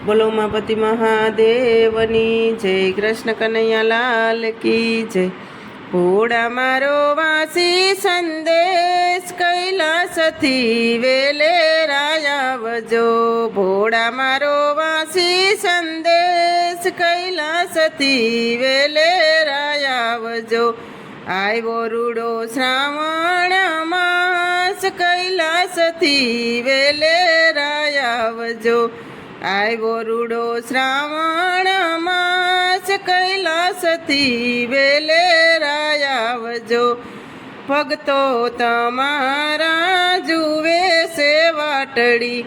બોલો ઉમાપતિ મહાદેવની જય, કૃષ્ણ કનૈયા લાલ કી જય। ભોળા મારો વાસી સંદેશ કૈલાસથી વેલે આવજો। ભોળા મારો વાસી સંદેશ કૈલાસથી વેલે આવજો। આવ્યો રૂડો શ્રાવણ માસ કૈલાસથી વેલે આવજો। આવ્યો રૂડો શ્રાવણ માસ કૈલાસથી વેલે આવજો। ભક્તો તમારા જુએ છે વાટડી,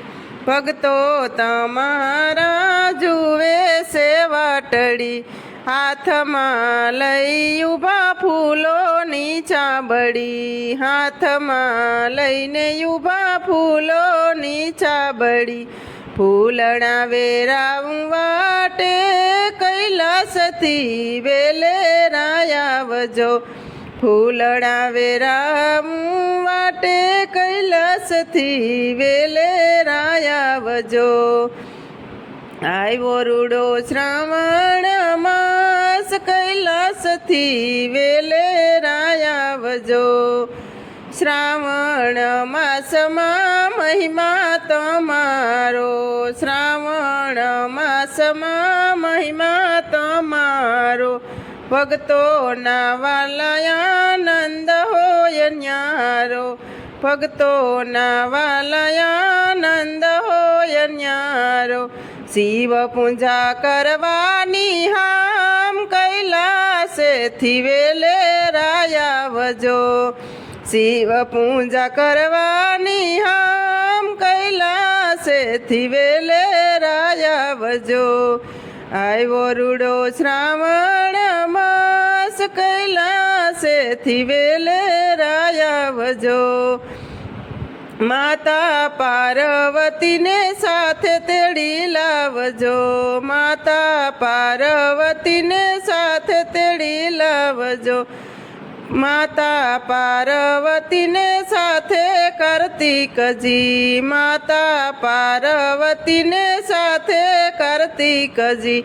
ભક્તો તમારા જુએ છે વાટડી। હાથમાં લઈ ઊભા ફૂલોની ચાબડી, હાથમાં લઈને ઊભા ફૂલોની ચાબડી। ફૂલણા વેરાવું વાટે કૈલાસથી વેલે આવજો। ફૂલણા વેરાવું વાટે કૈલાસથી વેલે આવજો। આવ્યો રૂડો શ્રાવણ માસ કૈલાસથી વેલે આવજો। શ્રાવણ માસમાં મહિમા તમારો, શ્રાવણ માસમાં મહિમા તમારો। ભક્તોના વાલયાનંદ હોય ન્યારો, ભક્તોના વાલયાનંદ હોય ન્યારો। શિવ પૂજા કરવાની હામ કૈલાસેથી વેલે આવજો। શિવ પૂજા કરવાની હામ કૈલાસેથી વેલે આવજો। આવ્યો રૂડો શ્રાવણ માસ કૈલાસેથી વેલે આવજો। માતા પાર્વતીને સાથે તેડી લાવજો, માતા પાર્વતીને સાથે તેડી લાવજો। માતા પાર્વતીને સાથે કાર્તિકજી, માતા પાર્વતીને સાથે કાર્તિકજી।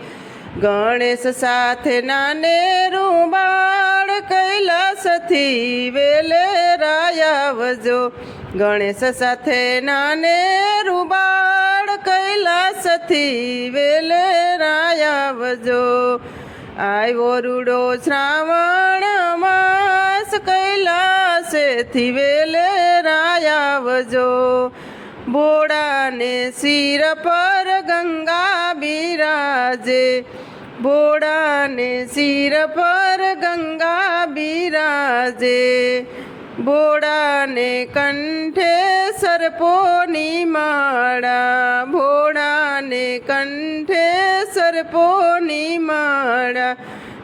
ગણેશ સાથે નાનેરું બાળ કૈલાસથી વેલે આવજો। ગણેશ સાથે નાનેરું બાળ કૈલાસથી વેલે આવજો। આવ્યો રૂડો શ્રાવણ માસ કૈલાસેથી વેલે આવજો। ભોળાને શિર પર ગંગા બિરાજે, ભોળાને શિર પર ગંગા બિરાજે। ભોળાને કંઠે સર્પોની માળા, ભોળાને કંઠે સર્પોની માળા।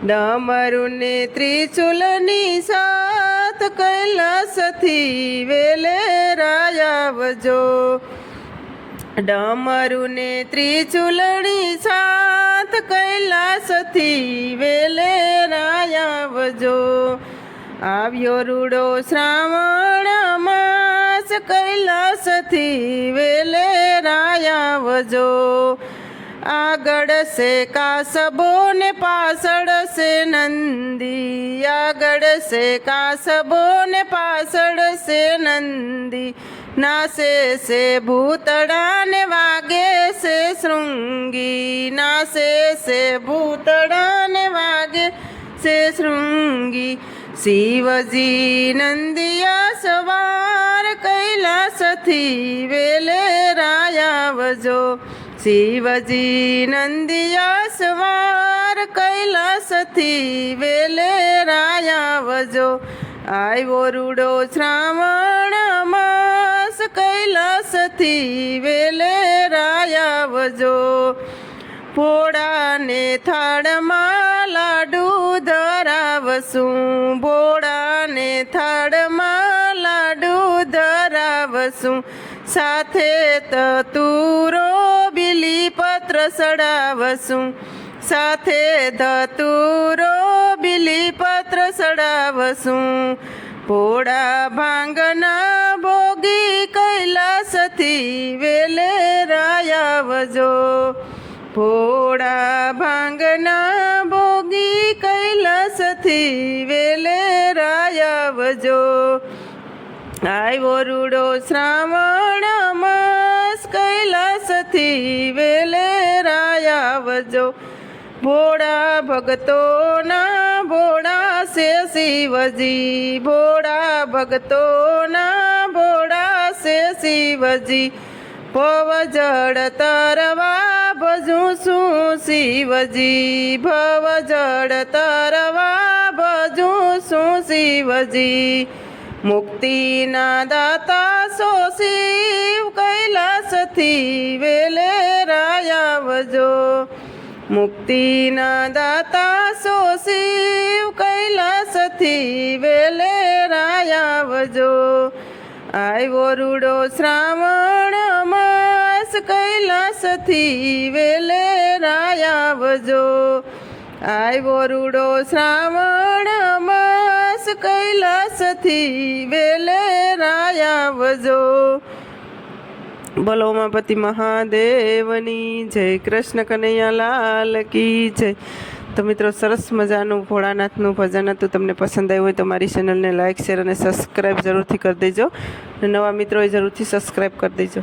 ડમરુને ત્રિશુલની સાથ કૈલાસથી વેલે આવજો। ડમરુને ત્રિશુલની સાથ કૈલાસથી વેલે આવજો। આવ્યો રૂડો શ્રાવણ માસ કૈલાસથી વેલે આવજો। આગળ છે કાસબો ને પાછળ છે નંદી, આગળ છે કાસબો ને પાછળ છે નંદી। નાસે છે ભૂતળા ને વાગે છે શૃંગી, નાસે છે ભૂતળા ને વાગે છે શૃંગી। શિવજી નંદિયા સવાર કૈલાસથી વેલે આવજો। શિવજી નંદિયા સવાર કૈલાસથી વેલે આવજો। આવ્યો રૂડો શ્રાવણ માસ કૈલાસથી વેલે આવજો। ભોળાને થાળમાં લાડુ ધરાવશું, ભોળાને થાળમાં લાડુ ધરાવશું। સાથે ધતુરો બીલીપત્ર ચડાવશું, સાથે ધતુરો બીલીપત્ર ચડાવશું। ભોળા ભાંગના ભોગી કૈલાસથી વેલે આવજો। ભોળા ભાંગના ભોગી કૈલાસથી વેલે રાયાવજો. આવ્યો રૂડો શ્રાવણ માસ કૈલાસથી વેલે રાયાવજો. ભોળા ભક્તોના ભોળા છે શિવજી, ભોળા ભક્તોના ભોળા છે શિવજી. ભવ જળ તરવા ભજું છું શિવજી, ભવ જળ તરવા ભજું છું શિવજી. મુક્તિના દાતા સો શિવ કૈલાસથી વેલે રાયાવજો. મુક્તિના દાતા સો શિવ કૈલાસથી વેલે રાયાવજો. આવ્યો રૂડો શ્રાવણ માસ કૈલાસથી વેલે રાયાવજો. આવ્યો રૂડો શ્રાવણ માસ કૈલાસથી વેલે રાયાવજો. બોલો ઉમાપતિ મહાદેવની જય. કૃષ્ણ કનૈયા લાલ કી જય. તો મિત્રો, સરસ મજાનું ભોળાનાથનું ભજન હતું. તમને પસંદ આવ્યું હોય તો મારી ચેનલને લાઇક, શેર અને સબસ્ક્રાઈબ જરૂરથી કરી દેજો. અને નવા મિત્રોએ જરૂરથી સબસ્ક્રાઈબ કરી દેજો.